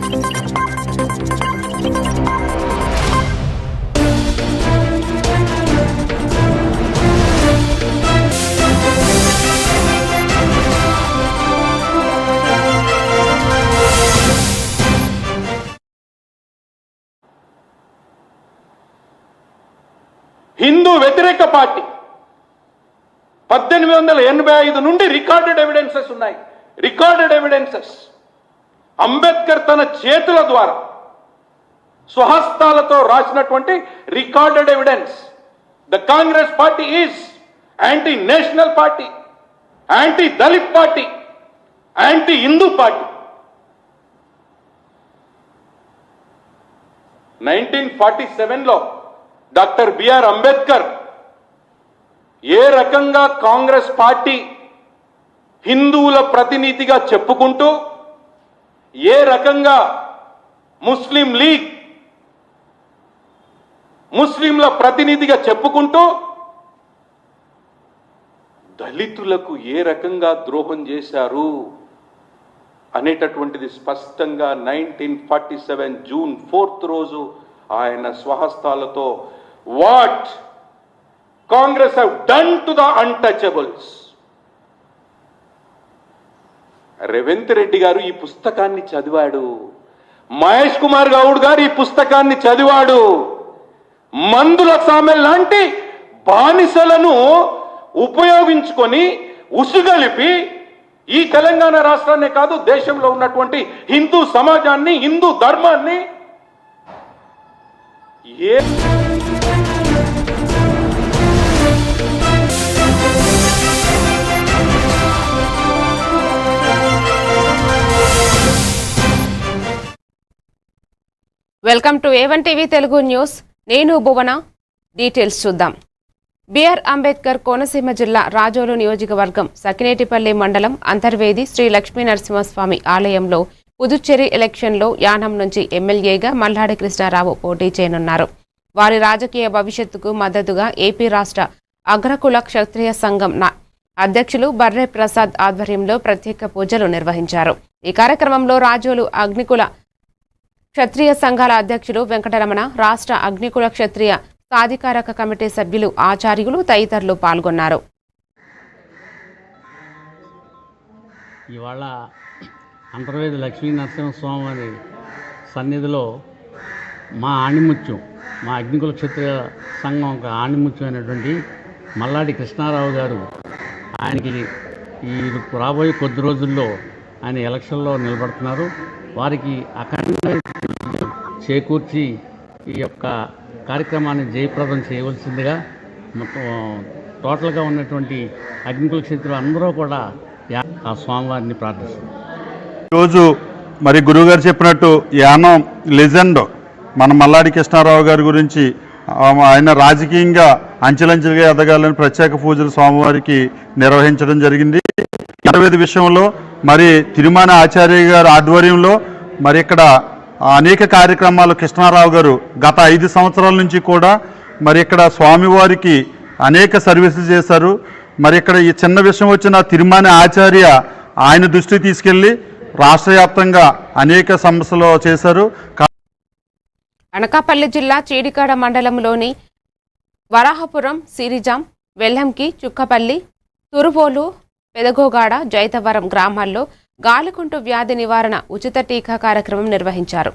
హిందూ వ్యతిరేక పార్టీ 1885 నుండి recorded evidences ఉన్నాయి. Recorded evidences. అంబేద్కర్ తన చేతుల ద్వారా స్వహస్తాలతో రాసినటువంటి recorded evidence. The Congress party is anti national party, anti Dalit party, anti Hindu party. 1947లో డాక్టర్ బిఆర్ అంబేద్కర్ ఏ రకంగా కాంగ్రెస్ పార్టీ హిందువుల ప్రతినిధిగా చెప్పుకుంటూ, ఏ రకంగా ముస్లిం లీగ్ ముస్లింల ప్రతినిధిగా చెప్పుకుంటూ దళితులకు ఏ రకంగా ద్రోహం చేశారు అనేటటువంటిది స్పష్టంగా 1947 జూన్ 4 రోజు ఆయన స్వహస్తాలతో what Congress have done to the untouchables. Revanth Reddy garu ఈ పుస్తకాన్ని చదివాడు. మహేష్ కుమార్ గౌడ్ గారు ఈ పుస్తకాన్ని చదివాడు. మందుల సామె లాంటి బానిసలను ఉపయోగించుకొని ఉసుగలిపి ఈ తెలంగాణ రాష్ట్రాన్నే కాదు దేశంలో ఉన్నటువంటి హిందూ సమాజాన్ని, హిందూ ధర్మాన్ని welcome to A1 TV Telugu news. నేను భువన. డీటెయిల్స్ చూద్దాం. బిఆర్ అంబేద్కర్ కోనసీమ జిల్లా రాజోలు నియోజకవర్గం సకినేటిపల్లి మండలం అంతర్వేది శ్రీ లక్ష్మీ నరసింహస్వామి ఆలయంలో పుదుచ్చేరి ఎలక్షన్లో యానం నుంచి ఎమ్మెల్యేగా మల్లాడి కృష్ణారావు పోటీ చేయనున్నారు. వారి రాజకీయ భవిష్యత్తుకు మద్దతుగా ఏపీ రాష్ట్ర అగ్రకుల క్షత్రియ సంఘం అధ్యక్షులు బర్రె ప్రసాద్ ఆధ్వర్యంలో ప్రత్యేక పూజలు నిర్వహించారు. ఈ కార్యక్రమంలో రాజోలు అగ్నికుల క్షత్రియ సంఘాల అధ్యక్షులు వెంకటరమణ, రాష్ట్ర అగ్నికుల క్షత్రియ సాధికారక కమిటీ సభ్యులు, ఆచార్యులు తదితరులు పాల్గొన్నారు. ఇవాళ అంతర్వేది లక్ష్మీ నరసింహస్వామి వారి సన్నిధిలో మా ఆణిముత్యం, మా అగ్నికుల క్షత్రియ సంఘం ఒక ఆణిముత్యం అయినటువంటి మల్లాడి కృష్ణారావు గారు, ఆయనకి ఈ రాబోయే కొద్ది రోజుల్లో ఆయన ఎలక్షన్లో నిలబడుతున్నారు. వారికి అఖండ చేకూర్చి ఈ యొక్క కార్యక్రమాన్ని జయప్రదం చేయవలసిందిగా మొత్తం టోటల్గా ఉన్నటువంటి అగ్నికుల క్షేత్రులు అందరూ కూడా ఆ స్వామివారిని ప్రార్థిస్తున్నారు. ఈరోజు మరి గురువుగారు చెప్పినట్టు యానం లెజెండ్ మన మల్లాడి కృష్ణారావు గారి గురించి ఆయన రాజకీయంగా అంచెలంచెలుగా ఎదగాలని ప్రత్యేక పూజలు స్వామివారికి నిర్వహించడం జరిగింది. అంతర్వేది విషయంలో మరి తిరుమల ఆచార్య గారి ఆధ్వర్యంలో మరి ఇక్కడ అనేక కార్యక్రమాలు కృష్ణారావు గారు గత 5 సంవత్సరాల నుంచి కూడా మరి ఇక్కడ స్వామివారికి అనేక సర్వీసులు చేశారు. మరి ఇక్కడ ఈ చిన్న విషయం వచ్చిన తిరుమల ఆచార్య ఆయన దృష్టికి తీసుకెళ్లి రాష్ట్ర వ్యాప్తంగా అనేక సమస్యలు చేశారు. అనకాపల్లి జిల్లా చీడికాడ మండలంలోని వరాహపురం, సిరిజాం, వెల్లంకి, చుక్కపల్లి, తురువోలు, పెదగోగాడ, జైతవరం గ్రామాల్లో గాలికుంటు వ్యాధి నివారణ ఉచిత టీకా కార్యక్రమం నిర్వహించారు.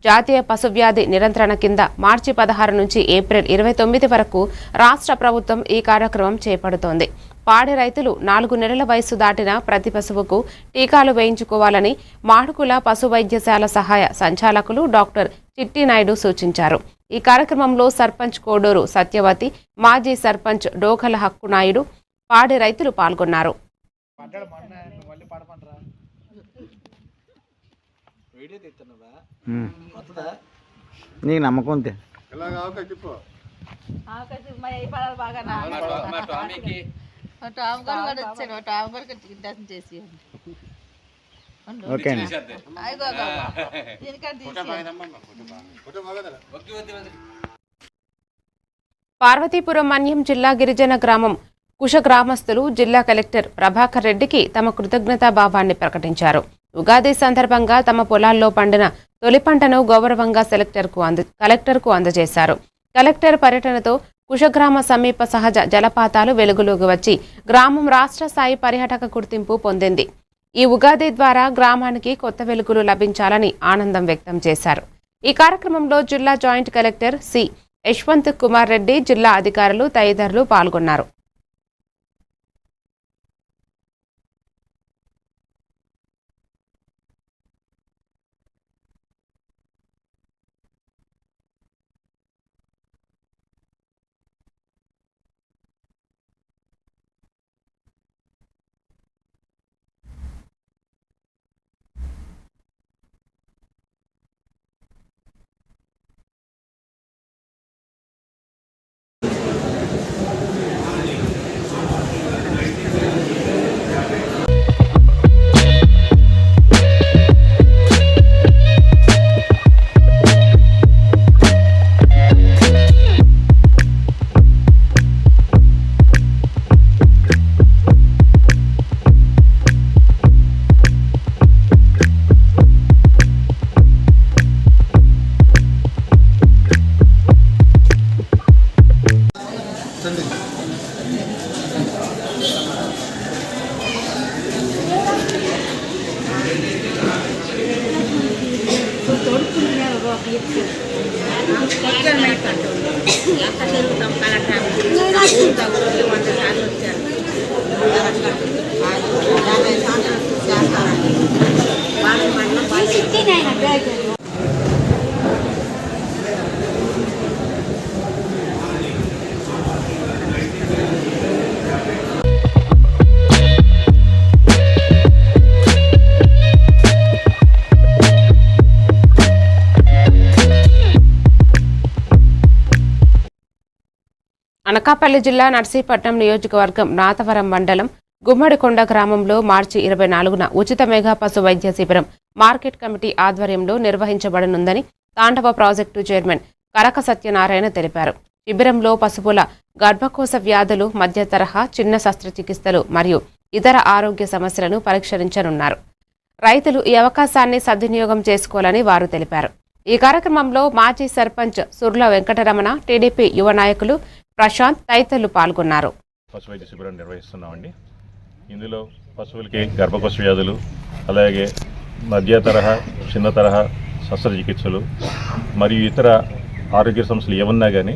జాతీయ పశువ్యాధి నియంత్రణ కింద మార్చి 16 నుంచి ఏప్రిల్ 29 వరకు రాష్ట్ర ప్రభుత్వం ఈ కార్యక్రమం చేపడుతోంది. పాడి రైతులు 4 నెలల వయసు దాటిన ప్రతి పశువుకు టీకాలు వేయించుకోవాలని మాడుకుల పశు వైద్యశాల సహాయ సంచాలకులు డాక్టర్ చిట్టి నాయుడు సూచించారు. ఈ కార్యక్రమంలో సర్పంచ్ కోడూరు సత్యవతి, మాజీ సర్పంచ్ డోకల హక్కునాయుడు, పాడి రైతులు పాల్గొన్నారు. నీకు నమ్మకం ఉంటే ఓకే. పార్వతీపురం మన్యం జిల్లా గిరిజన గ్రామం కుష గ్రామస్తులు జిల్లా కలెక్టర్ ప్రభాకర్ రెడ్డికి తమ కృతజ్ఞతాభావాన్ని ప్రకటించారు. ఉగాది సందర్భంగా తమ పొలాల్లో పండిన తొలి పంటను గౌరవంగా కలెక్టర్కు అందజేశారు. కలెక్టర్ పర్యటనతో కుశగ్రామ సమీప సహజ జలపాతాలు వెలుగులోకి వచ్చి గ్రామం రాష్ట్ర స్థాయి పర్యాటక గుర్తింపు పొందింది. ఈ ఉగాది ద్వారా గ్రామానికి కొత్త వెలుగులు లభించాలని ఆనందం వ్యక్తం చేశారు. ఈ కార్యక్రమంలో జిల్లా joint collector C Yashwant Kumar Reddy, జిల్లా అధికారులు తదితరులు పాల్గొన్నారు. అనకాపల్లి జిల్లా నర్సీపట్నం నియోజకవర్గం నాతవరం మండలం గుమ్మడికొండ గ్రామంలో మార్చి 24న ఉచిత మెగా పశు వైద్య శిబిరం మార్కెట్ కమిటీ ఆధ్వర్యంలో నిర్వహించబడనుందని తాండవ ప్రాజెక్టు చైర్మన్ కరక సత్యనారాయణ తెలిపారు. శిబిరంలో పశువుల గర్భకోశ వ్యాధులు, మధ్య తరహా, చిన్న శస్త్రచికిత్సలు మరియు ఇతర ఆరోగ్య సమస్యలను పరీక్షించనున్నారు. రైతులు ఈ అవకాశాన్ని సద్వినియోగం చేసుకోవాలని వారు తెలిపారు. ఈ కార్యక్రమంలో మాజీ సర్పంచ్ సుర్ల వెంకటరమణ, టీడీపీ యువ నాయకులు ప్రశాంత్ తదితరులు పాల్గొన్నారు. పశు వైద్య శిబిరం నిర్వహిస్తున్నామండి. ఇందులో పశువులకి గర్భకోశ వ్యాధులు, అలాగే మధ్య తరహా, చిన్న తరహా శస్త్రచికిత్సలు మరియు ఇతర ఆరోగ్య సమస్యలు ఏమన్నా కానీ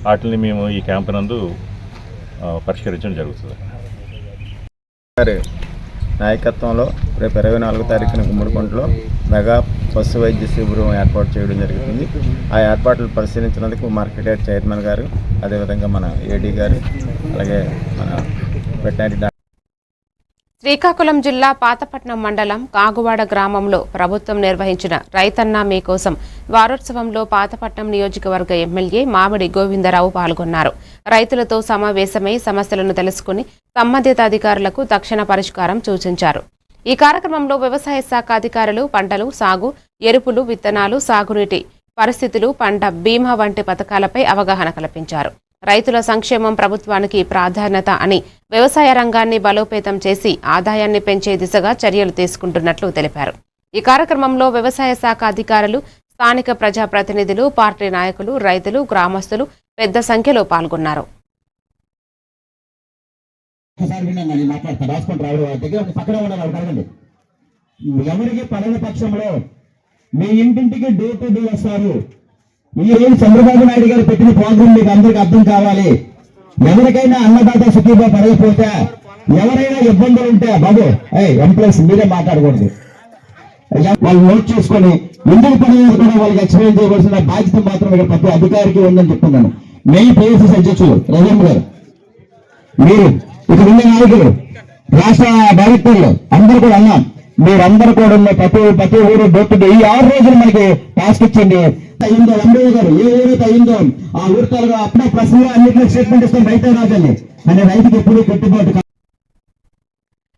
వాటిని మేము ఈ క్యాంపు నందు పరిష్కరించడం జరుగుతుంది. నాయకత్వంలో రేపు 24వ తారీఖున గుమ్మడికొండలో మెగా పశు వైద్య శిబిరం ఏర్పాటు చేయడం జరుగుతుంది. ఆ ఏర్పాట్లు పరిశీలించినందుకు మార్కెట్ యార్డ్ చైర్మన్ గారు, అదేవిధంగా మన ఏడీ గారు, అలాగే మన వెటర్నరీ శ్రీకాకుళం జిల్లా పాతపట్నం మండలం కాగువాడ గ్రామంలో ప్రభుత్వం నిర్వహించిన రైతన్న మీకోసం వారోత్సవంలో పాతపట్నం నియోజకవర్గ ఎమ్మెల్యే మామిడి గోవిందరావు పాల్గొన్నారు. రైతులతో సమావేశమై సమస్యలను తెలుసుకుని సంబంధిత అధికారులకు తక్షణ పరిష్కారం సూచించారు. ఈ కార్యక్రమంలో వ్యవసాయ శాఖ అధికారులు పంటలు సాగు, ఎరుపులు, విత్తనాలు, సాగునీటి పరిస్థితులు, పంట బీమా వంటి పథకాలపై అవగాహన కల్పించారు. రైతుల సంక్షేమం ప్రభుత్వానికి ప్రాధాన్యత అని, వ్యవసాయ రంగాన్ని బలోపేతం చేసి ఆదాయాన్ని పెంచే దిశగా చర్యలు తీసుకుంటున్నట్లు తెలిపారు. ఈ కార్యక్రమంలో వ్యవసాయ శాఖ అధికారులు, స్థానిక ప్రజాప్రతినిధులు, పార్టీ నాయకులు, రైతులు, గ్రామస్తులు పెద్ద సంఖ్యలో పాల్గొన్నారు. ఎవరికి పడని పక్షంలో మీ ఇంటింటికి డోర్ టు డోర్ వస్తారు. ఈ రోజు చంద్రబాబు నాయుడు గారు పెట్టిన ప్రోగ్రాం మీకు అందరికి అర్థం కావాలి. ఎవరికైనా అన్నదాత సుఖీభావ పడకపోతే, ఎవరైనా ఇబ్బందులు ఉంటే బాబు ఎంప్లాయీస్ మీరే మాట్లాడకూడదు. వాళ్ళు నోట్ చేసుకొని ఎందుకు పడలేదు కూడా వాళ్ళకి ఎక్స్ప్లెయిన్ చేయవలసిన బాధ్యత మాత్రం ఇక్కడ ప్రతి అధికారికి ఉందని చెప్తున్నాను. మెయిన్ పిఎస్ఎస్ అధ్యక్షులు రజం గారు, మీరు ఇక్కడ ఉన్న నాయకులు, రాష్ట్ర డైరెక్టర్లు అందరూ కూడా అన్నాం. మీరందరూ కూడా ఉన్న ప్రతి ఊరు డోర్ ఈ 6 రోజులు మనకి టాస్క్ ఇచ్చండి. అయిందో ఎంబీఏ గారు ఏ ఊరైతే అయిందో ఆ ఊరితో అప్పుడే ప్రశ్నలో అన్నింటిలో స్టేట్మెంట్ ఇస్తాం రైతే రాజని అనే రైతుకి ఎప్పుడు కట్టుబాటు.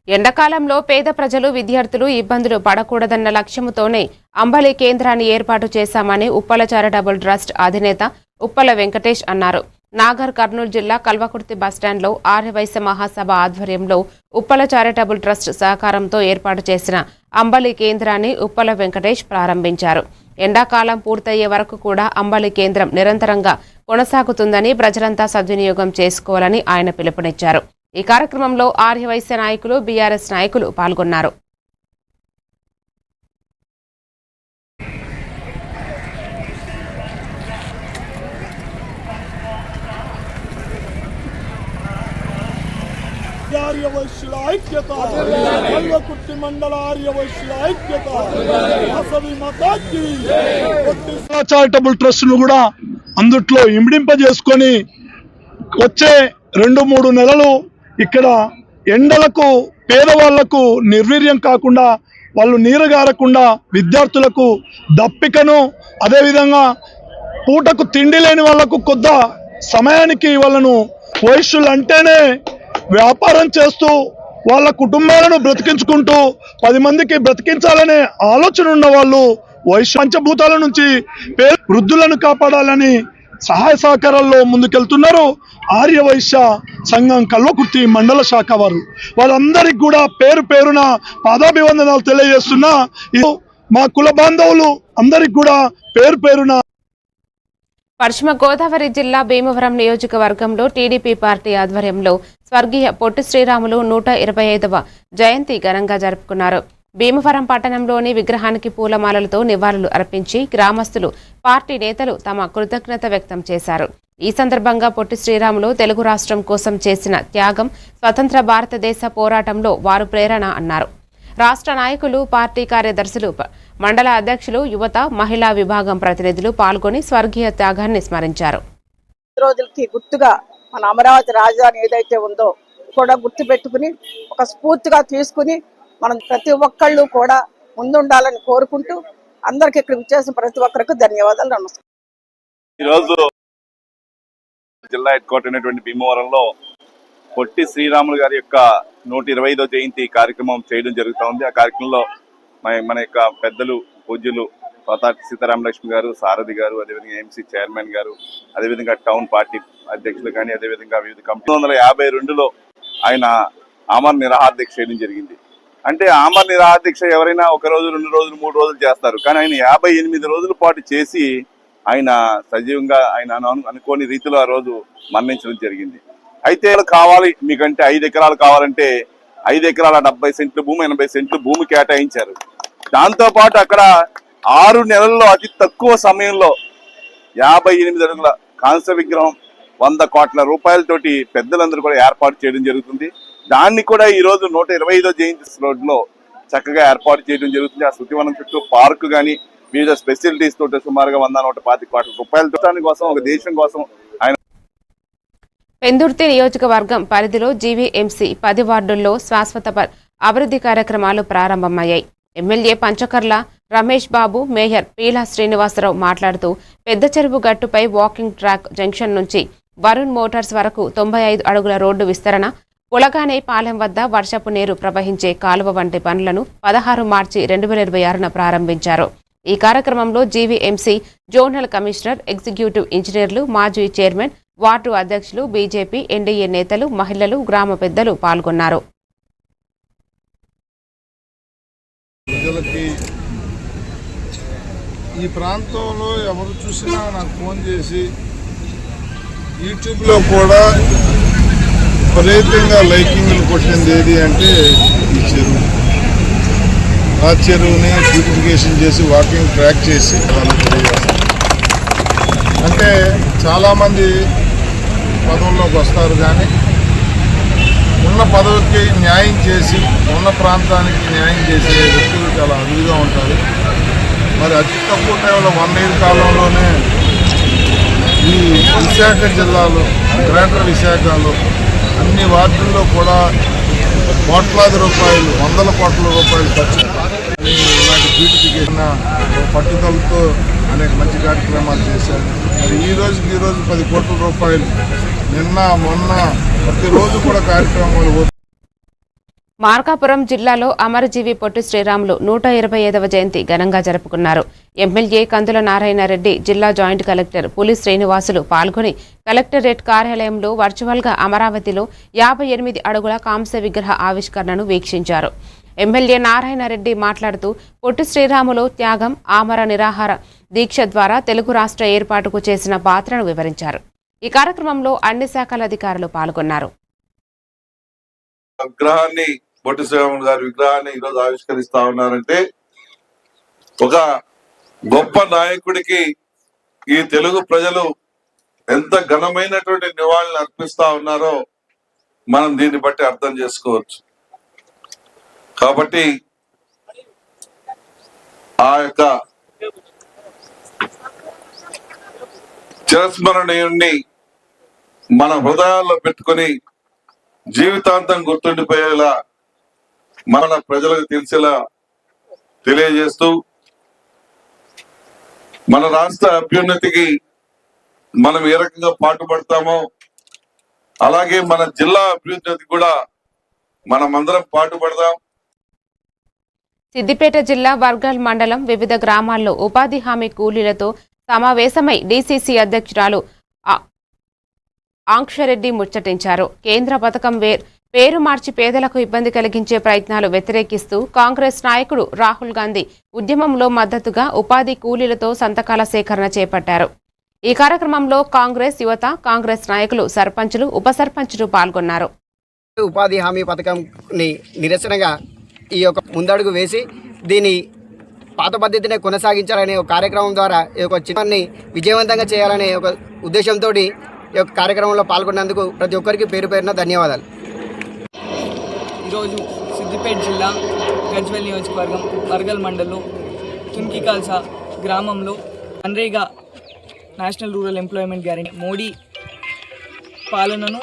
ఎండాకాలంలో పేద ప్రజలు, విద్యార్థులు ఇబ్బందులు పడకూడదన్న లక్ష్యంతోనే అంబలి కేంద్రాన్ని ఏర్పాటు చేశామని ఉప్పల చారిటబుల్ ట్రస్ట్ అధినేత ఉప్పల వెంకటేష్ అన్నారు. నాగర్ కర్నూలు జిల్లా కల్వకుర్తి బస్టాండ్లో ఆర్యవైశ్య మహాసభ ఆధ్వర్యంలో ఉప్పల చారిటబుల్ ట్రస్ట్ సహకారంతో ఏర్పాటు చేసిన అంబలి కేంద్రాన్ని ఉప్పల వెంకటేష్ ప్రారంభించారు. ఎండాకాలం పూర్తయ్యే వరకు కూడా అంబలి కేంద్రం నిరంతరంగా కొనసాగుతుందని ప్రజలంతా సద్వినియోగం చేసుకోవాలని ఆయన పిలుపునిచ్చారు. ఈ కార్యక్రమంలో ఆర్యవైశ్య నాయకులు, బీఆర్ఎస్ నాయకులు పాల్గొన్నారు. ఆర్యవైశ్యుల ఐక్యత, కల్వకుర్తి మండల ఆర్యవైశ్యుల ఐక్యత, వాసవి మాతాకి. చారిటబుల్ ట్రస్ట్ ను కూడా అందుట్లో ఇమిడింపజేసుకొని వచ్చే 2-3 నెలలు ఇక్కడ ఎండలకు పేదవాళ్లకు నిర్వీర్యం కాకుండా, వాళ్ళు నీరుగారకుండా, విద్యార్థులకు దప్పికను, అదేవిధంగా పూటకు తిండి లేని వాళ్లకు కొద్ద సమయానికి వాళ్ళను వైశ్యులు అంటేనే వ్యాపారం చేస్తూ వాళ్ళ కుటుంబాలను బ్రతికించుకుంటూ 10 మందికి బ్రతికించాలనే ఆలోచన ఉన్న వాళ్ళు వైశ్య పంచభూతాల నుంచి వృద్ధులను కాపాడాలని సహాయ సహకారాల్లో ముందుకెళ్తున్నారు. ఆర్యవైశ్య సంఘం కల్వకుర్తి మండల శాఖ వారు వాళ్ళందరికీ కూడా పేరు పేరున పాదాభివందనాలు తెలియజేస్తున్నా. మా కుల బాంధవులు అందరికి కూడా పేరు పేరున. పశ్చిమ గోదావరి జిల్లా భీమవరం నియోజకవర్గంలో టీడీపీ పార్టీ ఆధ్వర్యంలో స్వర్గీయ పొట్టి శ్రీరాములు 125వ జయంతి ఘనంగా జరుపుకున్నారు. భీమవరం పట్టణంలోని విగ్రహానికి పూలమాలలతో నివాళులు అర్పించి గ్రామస్తులు, పార్టీ నేతలు తమ కృతజ్ఞత వ్యక్తం చేశారు. ఈ సందర్భంగా పొట్టి శ్రీరాములు తెలుగు రాష్ట్రం కోసం చేసిన త్యాగం, స్వతంత్ర భారతదేశ పోరాటంలో వారు ప్రేరణ అన్నారు. రాష్ట్ర నాయకులు, పార్టీ కార్యదర్శులు, మండల అధ్యక్షులు, యువత, మహిళా విభాగం ప్రతినిధులు పాల్గొని స్వర్గీయ త్యాగాన్ని స్మరించారు. రోజులకి గుర్తుగా మన అమరావతి రాజధాని ఏదైతే ఉందో కూడా గుర్తు పెట్టుకుని ఒక స్ఫూర్తిగా తీసుకుని మనం ప్రతి ఒక్కళ్ళు కూడా ముందుండాలని కోరుకుంటూ అందరికి ఇక్కడ విచ్చేసిన ప్రతి ఒక్కరికి ధన్యవాదాలు, నమస్కారం. ఈరోజు జిల్లా హెడ్ క్వార్టర్ అయినటువంటి భీమవరంలో పొట్టి శ్రీరాములు గారి యొక్క 125వ జయంతి కార్యక్రమం చేయడం జరుగుతూ ఉంది. ఆ కార్యక్రమంలో మన యొక్క పెద్దలు, పూజ్యులు సీతారామలక్ష్మి గారు, సారథి గారు, అదేవిధంగా ఎంసీ చైర్మన్ గారు, అదేవిధంగా టౌన్ పార్టీ అధ్యక్షులు కానీ, అదేవిధంగా వివిధ కమిటీ 1952లో ఆయన ఆమరణ నిరాహార దీక్ష చేయడం జరిగింది. అంటే ఆమరణ నిరాహార దీక్ష ఎవరైనా 1 రోజు, 2 రోజులు, 3 రోజులు చేస్తారు. కానీ ఆయన 58 రోజుల పాటు చేసి ఆయన సజీవంగా ఆయన అనుకోని రీతిలో ఆ రోజు మరణించడం జరిగింది. అయితే కావాలి మీకంటే 5 ఎకరాలు కావాలంటే 5 ఎకరాల 70 సెంట్లు భూమి, 80 సెంట్లు భూమి కేటాయించారు. దాంతో పాటు అక్కడ 6 నెలల్లో అతి తక్కువ సమయంలో 58 అడుగుల కాంస్య విగ్రహం 100 కోట్ల రూపాయలతోటి పెద్దలందరూ కూడా ఏర్పాటు చేయడం జరుగుతుంది. దాన్ని కూడా ఈ రోజు 125వ జయంతి రోడ్లో చక్కగా ఏర్పాటు చేయడం జరుగుతుంది. ఆ శృతివనం చుట్టూ పార్కు కానీ వివిధ ఫెసిలిటీస్ తోటి సుమారుగా 100-125 కోట్ల రూపాయల కోసం, ఒక దేశం కోసం ఆయన. పెందుర్తి నియోజకవర్గం పరిధిలో జీవీఎంసీ 10 వార్డుల్లో శాశ్వత అభివృద్ధి కార్యక్రమాలు ప్రారంభమయ్యాయి. ఎమ్మెల్యే పంచకర్ల రమేష్ బాబు, మేయర్ పీలా శ్రీనివాసరావు మాట్లాడుతూ పెద్ద చెరువు గట్టుపై వాకింగ్ ట్రాక్ జంక్షన్ నుంచి వరుణ్ మోటార్స్ వరకు 95 అడుగుల రోడ్డు విస్తరణ, పులగానే పాలెం వద్ద వర్షపు నీరు ప్రవహించే కాలువ వంటి పనులను 16 మార్చి 2026న ప్రారంభించారు. ఈ కార్యక్రమంలో జీవీఎంసీ జోనల్ కమిషనర్, ఎగ్జిక్యూటివ్ ఇంజనీర్లు, మాజీ చైర్మన్, వార్డు అధ్యక్షులు, బీజేపీ, ఎన్డీఏ నేతలు, మహిళలు, గ్రామ పెద్దలు పాల్గొన్నారు. ప్రజలకి ఈ ప్రాంతంలో ఎవరు చూసినా నాకు ఫోన్ చేసి యూట్యూబ్లో కూడా విపరీతంగా లైకింగ్లు కొట్టింది ఏది అంటే ఈ చెరువు. ఆ చెరువుని బ్యూటిఫికేషన్ చేసి వాకింగ్ ట్రాక్ చేసి అంటే చాలామంది పదవుల్లోకి వస్తారు, కానీ ఉన్న పదవికి న్యాయం చేసి, ఉన్న ప్రాంతానికి న్యాయం చేసే వ్యక్తులు చాలా అరుదుగా ఉంటారు. మరి అతి తక్కువ టైంలో 1 year కాలంలోనే ఈ విశాఖ జిల్లాలో, గ్రేటర్ విశాఖలో అన్ని వార్డుల్లో కూడా కోట్లాది రూపాయలు, 100 కోట్ల రూపాయలు ఖర్చు ఇలాంటి బ్యూటిఫికేషన్ పట్టుదలతో అనేక మంచి కార్యక్రమాలు చేశారు. మరి ఈ రోజు 10 కోట్ల రూపాయలు నిన్న మొన్న ప్రతిరోజు కూడా కార్యక్రమాలు మార్కాపురం జిల్లాలో అమరజీవి పొట్టి శ్రీరాములు 125వ జయంతి ఘనంగా జరుపుకున్నారు. ఎమ్మెల్యే కందుల నారాయణరెడ్డి, జిల్లా జాయింట్ కలెక్టర్ పులి శ్రీనివాసులు పాల్గొని కలెక్టరేట్ కార్యాలయంలో వర్చువల్గా అమరావతిలో 58 అడుగుల కాంస్య విగ్రహ ఆవిష్కరణను వీక్షించారు. ఎమ్మెల్యే నారాయణరెడ్డి మాట్లాడుతూ పొట్టి శ్రీరాములు త్యాగం, ఆమర నిరాహార దీక్ష ద్వారా తెలుగు రాష్ట్ర ఏర్పాటుకు చేసిన పాత్రను వివరించారు. ఈ కార్యక్రమంలో అన్ని శాఖల అధికారులు పాల్గొన్నారు. విగ్రహాన్ని పొట్టి శ్రీరాములు గారి విగ్రహాన్ని ఈరోజు ఆవిష్కరిస్తా ఉన్నారంటే ఒక గొప్ప నాయకుడికి ఈ తెలుగు ప్రజలు ఎంత ఘనమైనటువంటి నివాళులు అర్పిస్తా ఉన్నారో మనం దీన్ని బట్టి అర్థం చేసుకోవచ్చు. కాబట్టి ఆ యొక్క చిరస్మరణీయుణ్ణి మన హృదయాల్లో పెట్టుకొని జీవితాంతం గుర్తుండిపోయేలా మన ప్రజలకు తెలిసేలా తెలియజేస్తూ మన రాష్ట్ర అభ్యున్నతికి మనం ఏ రకంగా పాటుపడతామో అలాగే మన జిల్లా అభివృద్ధికి కూడా మనమందరం పాటుపడదాం. సిద్దిపేట జిల్లా వర్గల్ మండలం వివిధ గ్రామాల్లో ఉపాధి హామీ కూలీలతో సమావేశమై డీసీసీ అధ్యక్షురాలు ఆంక్షరెడ్డి ముచ్చటించారు. కేంద్ర పథకం పేరు మార్చి పేదలకు ఇబ్బంది కలిగించే ప్రయత్నాలు వ్యతిరేకిస్తూ కాంగ్రెస్ నాయకుడు రాహుల్ గాంధీ ఉద్యమంలో మద్దతుగా ఉపాధి కూలీలతో సంతకాల సేకరణ చేపట్టారు. ఈ కార్యక్రమంలో కాంగ్రెస్ యువత, కాంగ్రెస్ నాయకులు, సర్పంచులు, ఉప సర్పంచులు పాల్గొన్నారు. ఉపాధి హామీ పథకంని నిరసనగా ఈ యొక్క ముందడుగు వేసి దీని పాత పద్ధతినే కొనసాగించాలనే ఒక కార్యక్రమం ద్వారా ఈ యొక్క చిత్రాన్ని విజయవంతంగా చేయాలనే ఒక ఉద్దేశంతో ఈ యొక్క కార్యక్రమంలో పాల్గొన్నందుకు ప్రతి ఒక్కరికి పేరు పేరున ధన్యవాదాలు. ఈరోజు సిద్దిపేట జిల్లా గజ్వేల్ నియోజకవర్గం వర్గల్ మండలం తున్కికాల్సా గ్రామంలో MNREGA national rural employment guarantee Modi పాలనను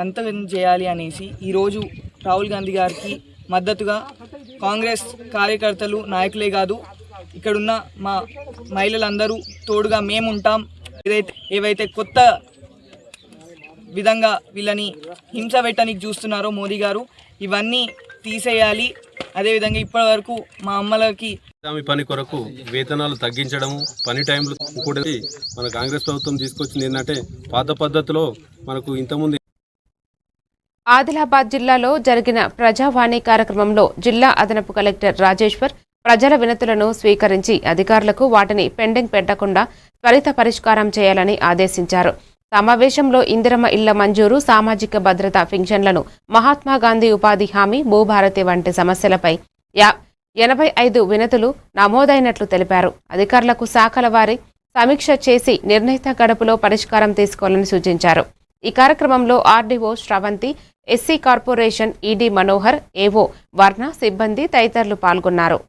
అంతం చేయాలి అనేసి ఈరోజు రాహుల్ గాంధీ గారికి మద్దతుగా కాంగ్రెస్ కార్యకర్తలు, నాయకులే కాదు ఇక్కడున్న మా మహిళలందరూ తోడుగా మేముంటాం. ఏవైతే కొత్త విధంగా వీళ్ళని హింస పెట్టడానికి చూస్తున్నారో మోదీ గారు, ఇవన్నీ తీసేయాలి. అదేవిధంగా ఇప్పటి వరకు మా అమ్మలకి పని కొరకు వేతనాలు తగ్గించడము, పని టైంలు కూడా మన కాంగ్రెస్ ప్రభుత్వం తీసుకొచ్చింది ఏంటంటే పాత పద్ధతిలో మనకు ఇంతకుముందు. ఆదిలాబాద్ జిల్లాలో జరిగిన ప్రజావాణి కార్యక్రమంలో జిల్లా అదనపు కలెక్టర్ రాజేశ్వర్ ప్రజల వినతులను స్వీకరించి అధికారులకు వాటిని పెండింగ్ పెట్టకుండా త్వరిత పరిష్కారం చేయాలని ఆదేశించారు. సమావేశంలో ఇందిరమ్మ ఇళ్ల మంజూరు, సామాజిక భద్రత పింఛన్లను, మహాత్మాగాంధీ ఉపాధి హామీ, భూభారతి వంటి సమస్యలపై 85 వినతులు నమోదైనట్లు తెలిపారు. అధికారులకు శాఖల వారి సమీక్ష చేసి నిర్ణీత గడుపులో పరిష్కారం తీసుకోవాలని సూచించారు. ఈ కార్యక్రమంలో RDO Sravanthi, SC corporation ED Manohar, ఏవో వర్ణ, సిబ్బంది తదితరులు పాల్గొన్నారు.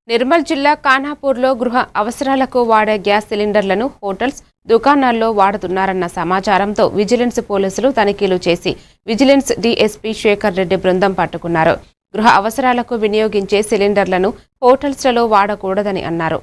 నిర్మల్ జిల్లా ఖానాపూర్లో గృహ అవసరాలకు వాడే గ్యాస్ సిలిండర్లను హోటల్స్, దుకాణాల్లో వాడుతున్నారన్న సమాచారంతో విజిలెన్స్ పోలీసులు తనిఖీలు చేసి విజిలెన్స్ డీఎస్పీ శేఖర్ రెడ్డి బృందం పట్టుకున్నారు. గృహ అవసరాలకు వినియోగించే సిలిండర్లను హోటల్స్లలో వాడకూడదని అన్నారు.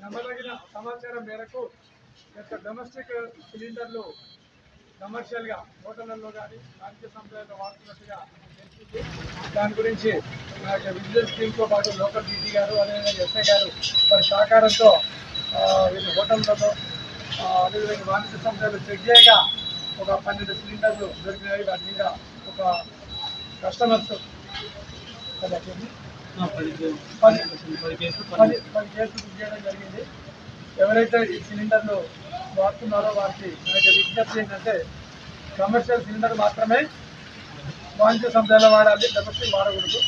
నమ్మదగిన సమాచారం మేరకు డొమెస్టిక్ సిలిండర్లు కమర్షియల్గా హోటళ్లలో కానీ వాణిజ్య సంస్థలలో వాడుతున్నట్టుగా తెలిసింది. దాని గురించి విజిలెన్స్ టీంతో పాటు లోకల్ డీటీ గారు, అదేవిధంగా ఎస్ఐ గారు వారి సహకారంతో వీళ్ళు హోటళ్లలో అదేవిధంగా వాణిజ్య సంస్థలు చెక్ చేయగా ఒక 12 సిలిండర్లు దొరికినాయి. వాటి మీద ఒక కస్టమర్స్ 10 కేసులు బుక్ చేయడం జరిగింది. ఎవరైతే ఈ సిలిండర్లు వాడుతున్నారో వారికి విజ్ఞప్తి ఏంటంటే కమర్షియల్ సిలిండర్ మాత్రమే వాణిజ్య సంస్థలో వాడాలి, డొమెస్టిక్ వాడకూడదు.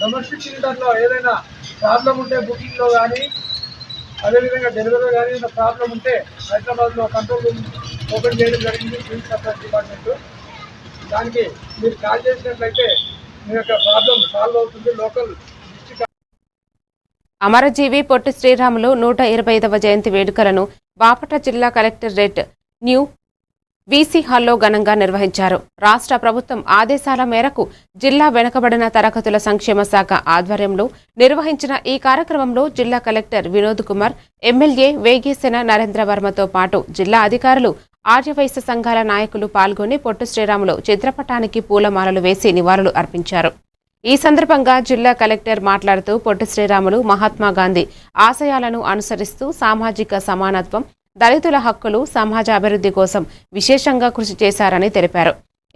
డొమెస్టిక్ సిలిండర్లో ఏదైనా ప్రాబ్లం ఉంటే బుకింగ్లో కానీ అదేవిధంగా డెలివరీలో కానీ ఏదైనా ప్రాబ్లం ఉంటే హైదరాబాద్లో కంట్రోల్ రూమ్ ఓపెన్ చేయడం జరిగింది సివిల్ సప్లైస్ డిపార్ట్మెంట్. దానికి మీరు కాల్ చేసినట్లయితే మీ యొక్క ప్రాబ్లం సాల్వ్ అవుతుంది. లోకల్ అమరజీవి పొట్టి శ్రీరాములు 125వ జయంతి వేడుకలను బాపట్ల జిల్లా కలెక్టరేట్ న్యూ వీసీ హాల్లో ఘనంగా నిర్వహించారు. రాష్ట్ర ప్రభుత్వం ఆదేశాల మేరకు జిల్లా వెనుకబడిన తరగతుల సంక్షేమ శాఖ ఆధ్వర్యంలో నిర్వహించిన ఈ కార్యక్రమంలో జిల్లా కలెక్టర్ వినోద్ కుమార్, ఎమ్మెల్యే వేగేసిన నరేంద్ర వర్మతో పాటు జిల్లా అధికారులు, ఆర్యవైశ్య సంఘాల నాయకులు పాల్గొని పొట్టి శ్రీరాములు చిత్రపటానికి పూలమాలలు వేసి నివాళులు అర్పించారు. ఈ సందర్భంగా జిల్లా కలెక్టర్ మాట్లాడుతూ పొట్టి శ్రీరాములు మహాత్మాగాంధీ ఆశయాలను అనుసరిస్తూ సామాజిక సమానత్వం, దళితుల హక్కులు, సమాజ అభివృద్ధి కోసం విశేషంగా కృషి చేశారని తెలిపారు.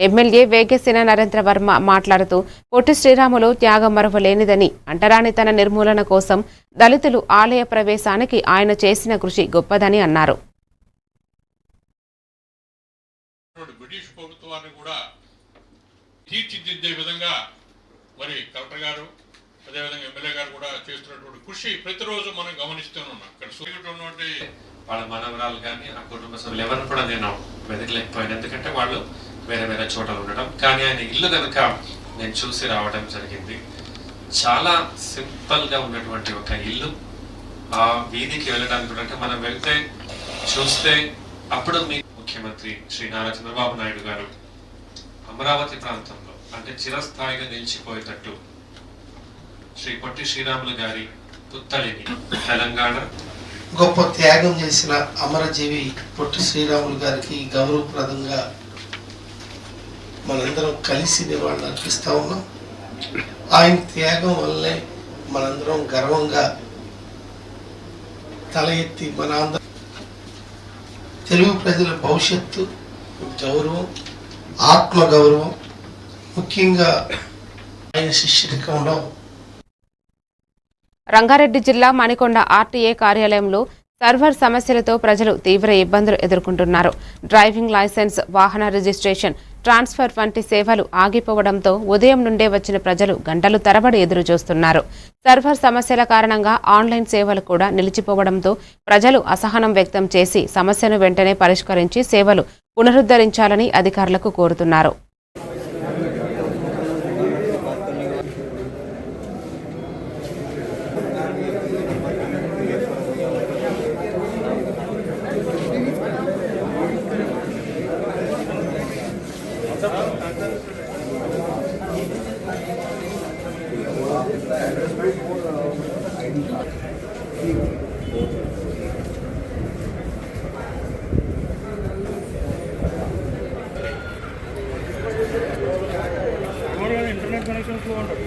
ఎమ్మెల్యే వేగేసిన నరేంద్ర వర్మ మాట్లాడుతూ పొట్టి శ్రీరాములు త్యాగం మరువలేనిదని, అంటరానితన నిర్మూలన కోసం దళితులు ఆలయ ప్రవేశానికి ఆయన చేసిన కృషి గొప్పదని అన్నారు. బ్రిటిష్ ప్రభుత్వాన్ని కూడా తీర్చిదిద్దే విధంగా మరి కలెక్టర్ గారు అదేవిధంగా ఎమ్మెల్యే గారు కూడా చేస్తున్నటువంటి కృషి ప్రతిరోజు మనం గమనిస్తూనే ఉన్నాం. ఇక్కడ ఉన్నటువంటి వాళ్ళ మనవరాలు కానీ ఆ కుటుంబ సభ్యులు ఎవరిని కూడా నేను వెతకలేకపోయాను, ఎందుకంటే వాళ్ళు వేరే వేరే చోటలు ఉండడం. కానీ ఆయన ఇల్లు కనుక నేను చూసి రావడం జరిగింది. చాలా సింపుల్గా ఉన్నటువంటి ఒక ఇల్లు. ఆ వీధికి వెళ్ళడానికి అంటే మనం వెళ్తే చూస్తే అప్పుడు మీ ముఖ్యమంత్రి శ్రీ నారా చంద్రబాబు నాయుడు గారు అమరావతి ప్రాంతంలో అంటే చిరస్థాయిగా నిలిచిపోయేటట్టు శ్రీ పొట్టి శ్రీరాములు గారి పుత్తళిని తెలంగాణ గొప్ప త్యాగం చేసిన అమరజీవి పొట్టి శ్రీరాములు గారికి గౌరవప్రదంగా మనందరం కలిసి నివాళులు అర్పిస్తూ ఉన్నాం. ఆయన త్యాగం వల్లే మనందరం గర్వంగా తల ఎత్తి మన తెలుగు ప్రజల భవిష్యత్తు, గౌరవం, ఆత్మగౌరవం, ముఖ్యంగా ఆయన శిష్యరికంలో. రంగారెడ్డి జిల్లా మణికొండ ఆర్టీఏ కార్యాలయంలో సర్వర్ సమస్యలతో ప్రజలు తీవ్ర ఇబ్బందులు ఎదుర్కొంటున్నారు. డ్రైవింగ్ లైసెన్స్, వాహన రిజిస్ట్రేషన్, ట్రాన్స్ఫర్ వంటి సేవలు ఆగిపోవడంతో ఉదయం నుండే వచ్చిన ప్రజలు గంటలు తరబడి ఎదురు చూస్తున్నారు. సర్వర్ సమస్యల కారణంగా ఆన్లైన్ సేవలు కూడా నిలిచిపోవడంతో ప్రజలు అసహనం వ్యక్తం చేసి సమస్యను వెంటనే పరిష్కరించి సేవలు పునరుద్ధరించాలని అధికారులకు కోరుతున్నారు. ఇంటర్నెట్ కనెక్షన్ స్లో ఉంటుంది.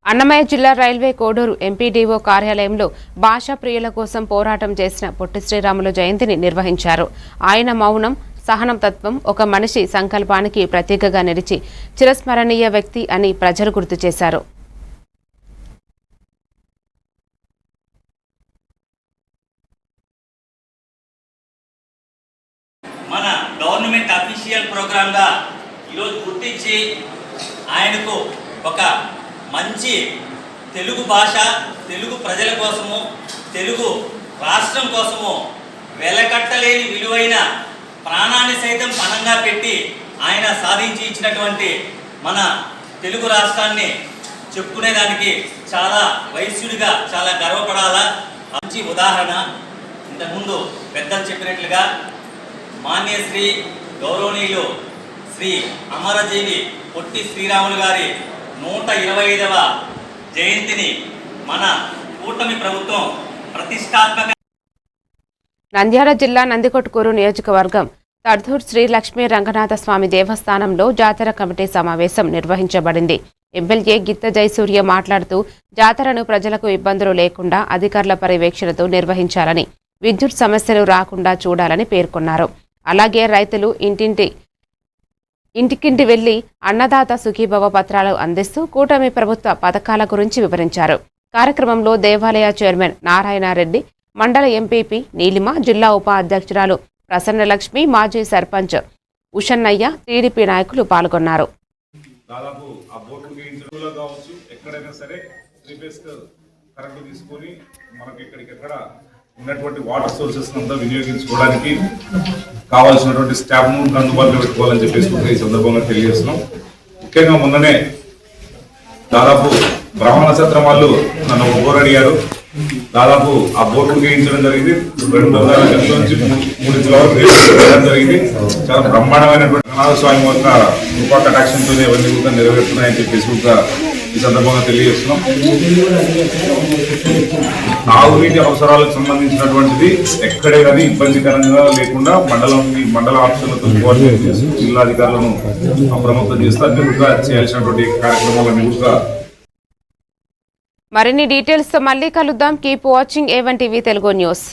అన్నమయ్య జిల్లా రైల్వే కోడూరు ఎంపీడీఓ కార్యాలయంలో భాషా ప్రియుల కోసం పోరాటం చేసిన పొట్టి శ్రీరాములు జయంతిని నిర్వహించారు. ఆయన మౌనం, సహనం తత్వం ఒక మనిషి సంకల్పానికి ప్రతీకగా నిలిచి చిరస్మరణీయ వ్యక్తి అని ప్రజలు గుర్తు చేశారు. మన గవర్నమెంట్ అఫీషియల్ ప్రోగ్రామ్గా ఈరోజు గుర్తించి ఆయనకు ఒక మంచి తెలుగు భాష, తెలుగు ప్రజల కోసము, తెలుగు రాష్ట్రం కోసము వెలకట్టలేని విలువైన ప్రాణాన్ని సైతం పణంగా పెట్టి ఆయన సాధించి ఇచ్చినటువంటి మన తెలుగు రాష్ట్రాన్ని చెప్పుకునేదానికి చాలా వైశ్యుడిగా చాలా గర్వపడాలా. మంచి ఉదాహరణ. ఇంతకుముందు పెద్దలు చెప్పినట్లుగా మాన్యశ్రీ గౌరవనీయులు శ్రీ అమరజీవి పొట్టి శ్రీరాములు గారి 125వ జయంతిని మన కూటమి ప్రభుత్వం ప్రతిష్టాత్మక. నంద్యాల జిల్లా నందికొట్కూరు నియోజకవర్గం తడ్దూర్ శ్రీ లక్ష్మీ రంగనాథ స్వామి దేవస్థానంలో జాతర కమిటీ సమావేశం నిర్వహించబడింది. ఎమ్మెల్యే గిత్త జయసూర్య మాట్లాడుతూ జాతరను ప్రజలకు ఇబ్బందులు లేకుండా అధికారుల పర్యవేక్షణతో నిర్వహించాలని, విద్యుత్ సమస్యలు రాకుండా చూడాలని పేర్కొన్నారు. అలాగే రైతులు ఇంటికింటి వెళ్లి అన్నదాత సుఖీభవ పత్రాలు అందిస్తూ కూటమి ప్రభుత్వ పథకాల గురించి వివరించారు. కార్యక్రమంలో దేవాలయ చైర్మన్ నారాయణరెడ్డి, మండల ఎంపీపీ నీలిమ, జిల్లా ఉపాధ్యక్షురాలు ప్రసన్నలక్ష్మి, మాజీ సర్పంచ్ ఉషన్నయ్య, టీడీపీ నాయకులు పాల్గొన్నారు. దాదాపు ఆ బోర్డు ఇంటర్వ్యూలో కావచ్చు, ఎక్కడైనా సరే 3 ఫేజ్ కరెంటు తీసుకొని మనకి ఎక్కడ ఉన్నటువంటి వాటర్ సోర్సెస్ అంతా వినియోగించుకోవడానికి కావాల్సినటువంటి స్టాఫ్ను అందుబాటులో పెట్టుకోవాలని చెప్పేసి ఈ సందర్భంగా తెలియజేస్తున్నాం. ముఖ్యంగా మొన్ననే దాదాపు బ్రాహ్మణ సత్రం వాళ్ళు నన్ను బోర్ అడిగారు. దాదాపు ఆ బోర్డు వేయించడం జరిగింది. 200 గంటల నుంచి 3 ఇంచుల వరకు వేయడం జరిగింది. చాలా బ్రహ్మాండమైనటువంటి రంగనాథ స్వామి యొక్క కృపా కటాక్షంతోనే అవన్నీ కూడా నెరవేరుతున్నాయని చెప్పేసి కూడా ఈ సందర్భంగా తెలియజేస్తున్నాం. తాగునీటి అవసరాలకు సంబంధించినటువంటిది ఎక్కడే కానీ ఇబ్బందికరంగా లేకుండా మండల ఆఫీసులతో కోఆర్డినేట్ చేస్తూ జిల్లాధికారులను అప్రమత్తం చేస్తూ అన్ని కూడా చేయాల్సినటువంటి కార్యక్రమాలన్నీ కూడా. మరిన్ని డీటెయిల్స్ తో మళ్ళీ కలుద్దాం. Keep watching A1 TV Telugu news.